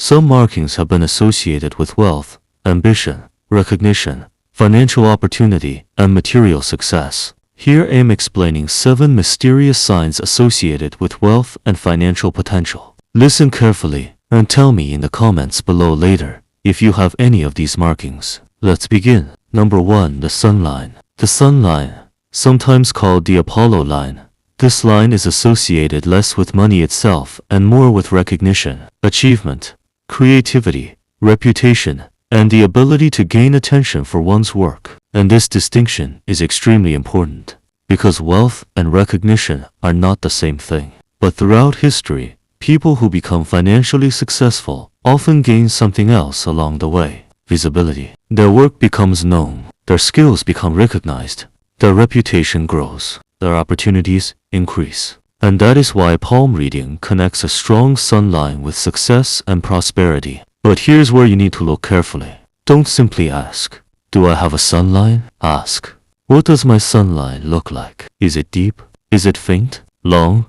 Some markings have been associated with wealth, ambition, recognition, financial opportunity, and material success. Here I am explaining 7 mysterious signs associated with wealth and financial potential. Listen carefully and tell me in the comments below later if you have any of these markings. Let's begin. Number 1. The sun line. The sun line, sometimes called the Apollo line. This line is associated less with money itself and more with recognition, achievement, creativity, reputation, and the ability to gain attention for one's work. And this distinction is extremely important because wealth and recognition are not the same thing. But throughout history, people who become financially successful often gain something else along the way. Visibility. Their work becomes known, their skills become recognized, their reputation grows, their opportunities increase. And that is why palm reading connects a strong sun line with success and prosperity. But here's where you need to look carefully. Don't simply ask, do I have a sun line? Ask, what does my sun line look like? Is it deep? Is it faint? Long?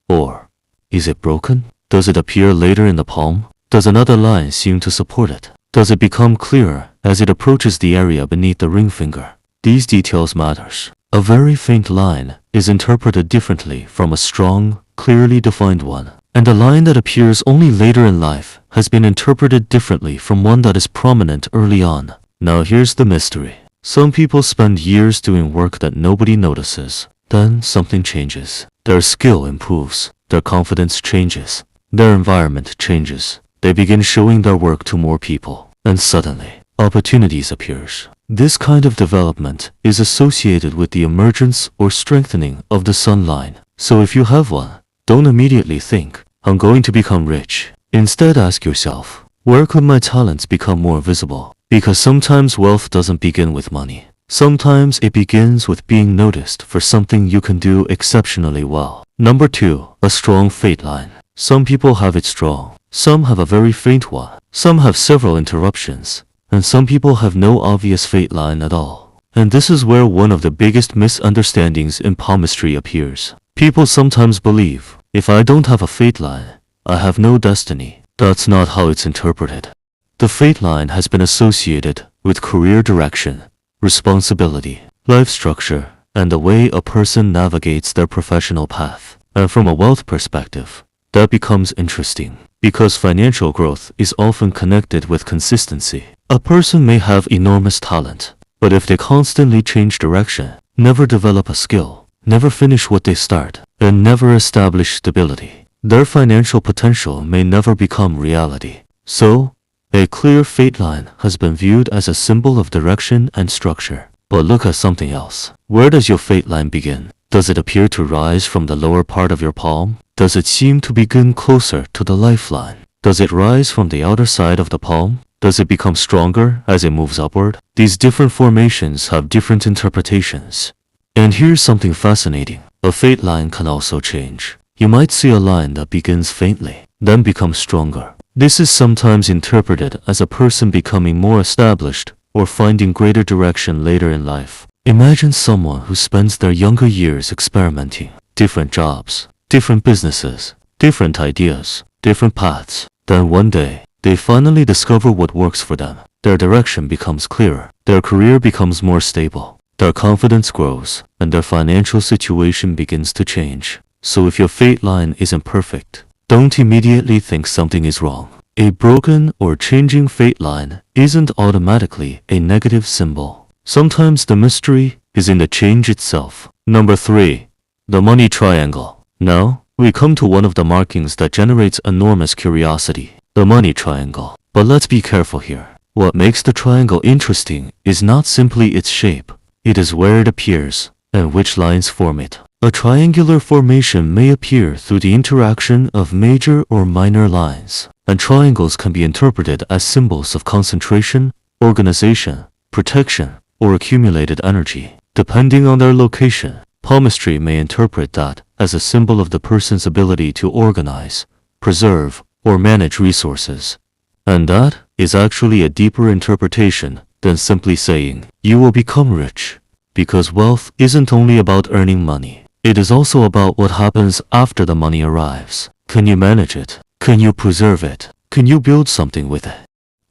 Or is it broken? Does it appear later in the palm? Does another line seem to support it? Does it become clearer as it approaches the area beneath the ring finger? These details matters. A very faint line is interpreted differently from a strong, clearly defined one. And a line that appears only later in life has been interpreted differently from one that is prominent early on. Now here's the mystery. Some people spend years doing work that nobody notices. Then something changes. Their skill improves. Their confidence changes. Their environment changes. They begin showing their work to more people. And suddenly, opportunities appears. This kind of development is associated with the emergence or strengthening of the sun line. So if you have one, don't immediately think, I'm going to become rich. Instead, ask yourself, where could my talents become more visible? Because sometimes wealth doesn't begin with money. Sometimes it begins with being noticed for something you can do exceptionally well. Number 2. A strong fate line. Some people have it strong. Some have a very faint one. Some have several interruptions. And some people have no obvious fate line at all. And this is where one of the biggest misunderstandings in palmistry appears. People sometimes believe, if I don't have a fate line, I have no destiny. That's not how it's interpreted. The fate line has been associated with career direction, responsibility, life structure, and the way a person navigates their professional path. And from a wealth perspective, that becomes interesting, because financial growth is often connected with consistency. A person may have enormous talent, but if they constantly change direction, never develop a skill, never finish what they start, and never establish stability, their financial potential may never become reality. So, a clear fate line has been viewed as a symbol of direction and structure. But look at something else. Where does your fate line begin? Does it appear to rise from the lower part of your palm? Does it seem to begin closer to the lifeline? Does it rise from the outer side of the palm? Does it become stronger as it moves upward? These different formations have different interpretations. And here's something fascinating. A fate line can also change. You might see a line that begins faintly, then becomes stronger. This is sometimes interpreted as a person becoming more established or finding greater direction later in life. Imagine someone who spends their younger years experimenting, different jobs, different businesses, different ideas, different paths. Then one day, they finally discover what works for them. Their direction becomes clearer, their career becomes more stable, their confidence grows, and their financial situation begins to change. So if your fate line isn't perfect, don't immediately think something is wrong. A broken or changing fate line isn't automatically a negative symbol. Sometimes the mystery is in the change itself. Number 3. The money triangle. Now, we come to one of the markings that generates enormous curiosity, the money triangle. But let's be careful here. What makes the triangle interesting is not simply its shape, it is where it appears and which lines form it. A triangular formation may appear through the interaction of major or minor lines, and triangles can be interpreted as symbols of concentration, organization, protection, or accumulated energy. Depending on their location, palmistry may interpret that as a symbol of the person's ability to organize, preserve, or manage resources. And that is actually a deeper interpretation than simply saying, you will become rich. Because wealth isn't only about earning money. It is also about what happens after the money arrives. Can you manage it? Can you preserve it? Can you build something with it?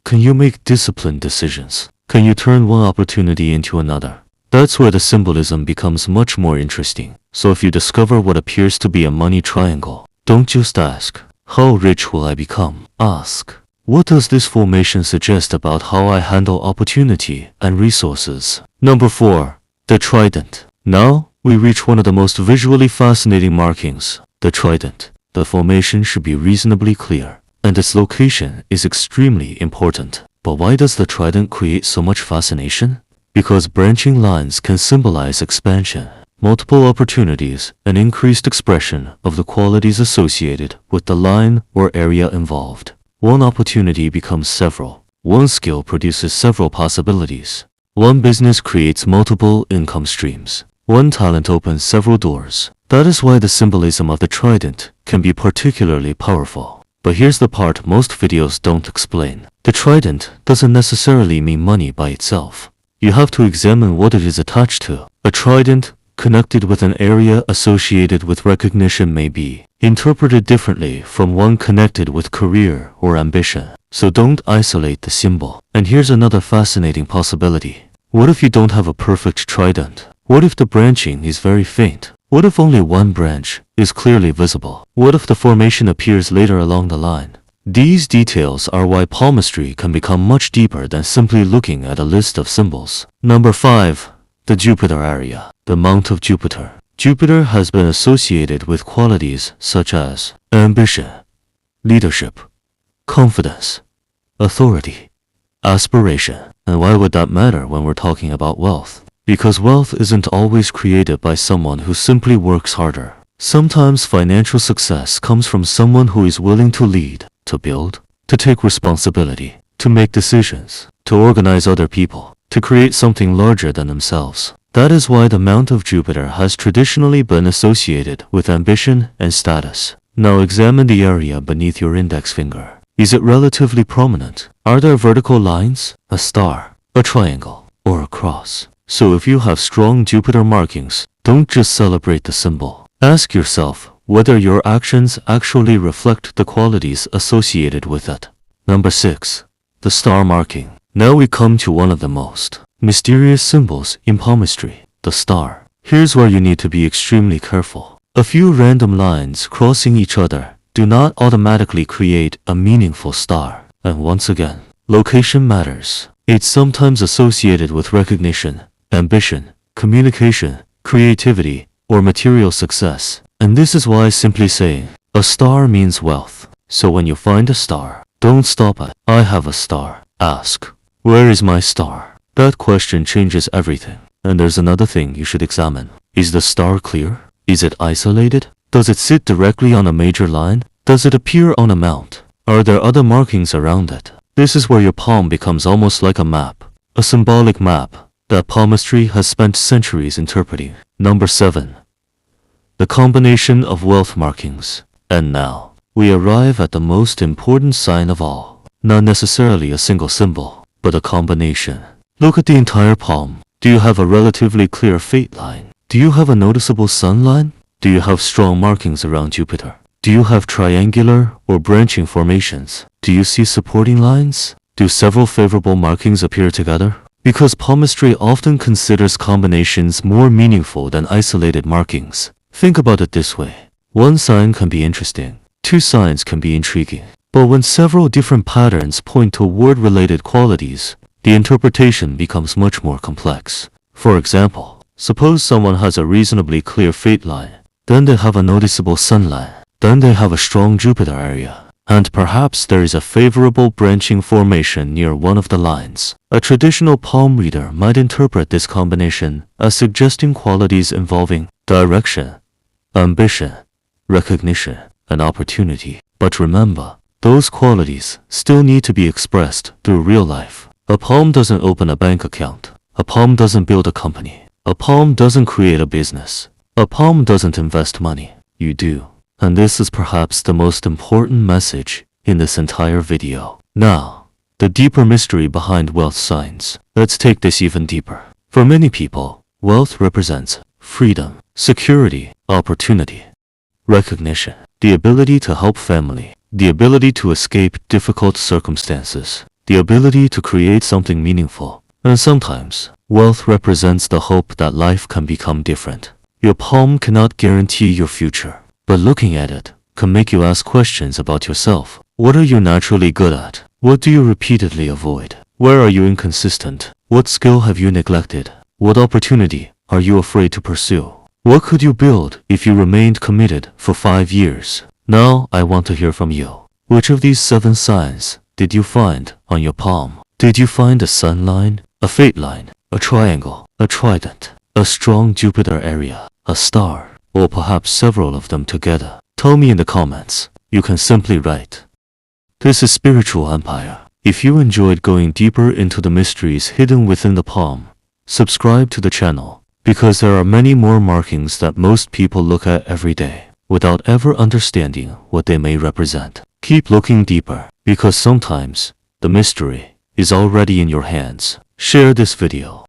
Can you make disciplined decisions? Can you turn one opportunity into another? That's where the symbolism becomes much more interesting. So if you discover what appears to be a money triangle, don't just ask, how rich will I become? Ask, what does this formation suggest about how I handle opportunity and resources? Number 4. The trident. Now, we reach one of the most visually fascinating markings, the trident. The formation should be reasonably clear, and its location is extremely important. But why does the trident create so much fascination? Because branching lines can symbolize expansion, multiple opportunities, and increased expression of the qualities associated with the line or area involved. One opportunity becomes several. One skill produces several possibilities. One business creates multiple income streams. One talent opens several doors. That is why the symbolism of the trident can be particularly powerful. But here's the part most videos don't explain. The trident doesn't necessarily mean money by itself. You have to examine what it is attached to. A trident connected with an area associated with recognition may be interpreted differently from one connected with career or ambition. So don't isolate the symbol. And here's another fascinating possibility. What if you don't have a perfect trident? What if the branching is very faint? What if only one branch is clearly visible? What if the formation appears later along the line? These details are why palmistry can become much deeper than simply looking at a list of symbols. Number 5. The Jupiter area. The Mount of Jupiter. Jupiter has been associated with qualities such as ambition, leadership, confidence, authority, aspiration. And why would that matter when we're talking about wealth? Because wealth isn't always created by someone who simply works harder. Sometimes financial success comes from someone who is willing to lead, to build, to take responsibility, to make decisions, to organize other people, to create something larger than themselves. That is why the Mount of Jupiter has traditionally been associated with ambition and status. Now examine the area beneath your index finger. Is it relatively prominent? Are there vertical lines, a star, a triangle, or a cross? So if you have strong Jupiter markings, don't just celebrate the symbol. Ask yourself whether your actions actually reflect the qualities associated with it. Number 6. The star marking. Now we come to one of the most mysterious symbols in palmistry, the star. Here's where you need to be extremely careful. A few random lines crossing each other do not automatically create a meaningful star. And once again, location matters. It's sometimes associated with recognition, ambition, communication, creativity, or material success. And this is why simply saying, a star means wealth. So when you find a star, don't stop at, I have a star. Ask, where is my star? That question changes everything. And there's another thing you should examine. Is the star clear? Is it isolated? Does it sit directly on a major line? Does it appear on a mount? Are there other markings around it? This is where your palm becomes almost like a map, a symbolic map that palmistry has spent centuries interpreting. Number 7. The combination of wealth markings. And now, we arrive at the most important sign of all. Not necessarily a single symbol, but a combination. Look at the entire palm. Do you have a relatively clear fate line? Do you have a noticeable sun line? Do you have strong markings around Jupiter? Do you have triangular or branching formations? Do you see supporting lines? Do several favorable markings appear together? Because palmistry often considers combinations more meaningful than isolated markings. Think about it this way. One sign can be interesting. Two signs can be intriguing. But when several different patterns point toward related qualities, the interpretation becomes much more complex. For example, suppose someone has a reasonably clear fate line. Then they have a noticeable sun line. Then they have a strong Jupiter area. And perhaps there is a favorable branching formation near one of the lines. A traditional palm reader might interpret this combination as suggesting qualities involving direction, ambition, recognition, and opportunity. But remember, those qualities still need to be expressed through real life. A palm doesn't open a bank account. A palm doesn't build a company. A palm doesn't create a business. A palm doesn't invest money. You do. And this is perhaps the most important message in this entire video. Now, the deeper mystery behind wealth signs. Let's take this even deeper. For many people, wealth represents freedom, security, opportunity, recognition, the ability to help family, the ability to escape difficult circumstances, the ability to create something meaningful. And sometimes, wealth represents the hope that life can become different. Your palm cannot guarantee your future, but looking at it can make you ask questions about yourself. What are you naturally good at? What do you repeatedly avoid? Where are you inconsistent? What skill have you neglected? What opportunity are you afraid to pursue? What could you build if you remained committed for 5 years? Now I want to hear from you. Which of these 7 signs did you find on your palm? Did you find a sun line, a fate line, a triangle, a trident, a strong Jupiter area, a star, or perhaps several of them together? Tell me in the comments. You can simply write. This is Spiritual Empire. If you enjoyed going deeper into the mysteries hidden within the palm, subscribe to the channel, because there are many more markings that most people look at every day without ever understanding what they may represent. Keep looking deeper, because sometimes the mystery is already in your hands. Share this video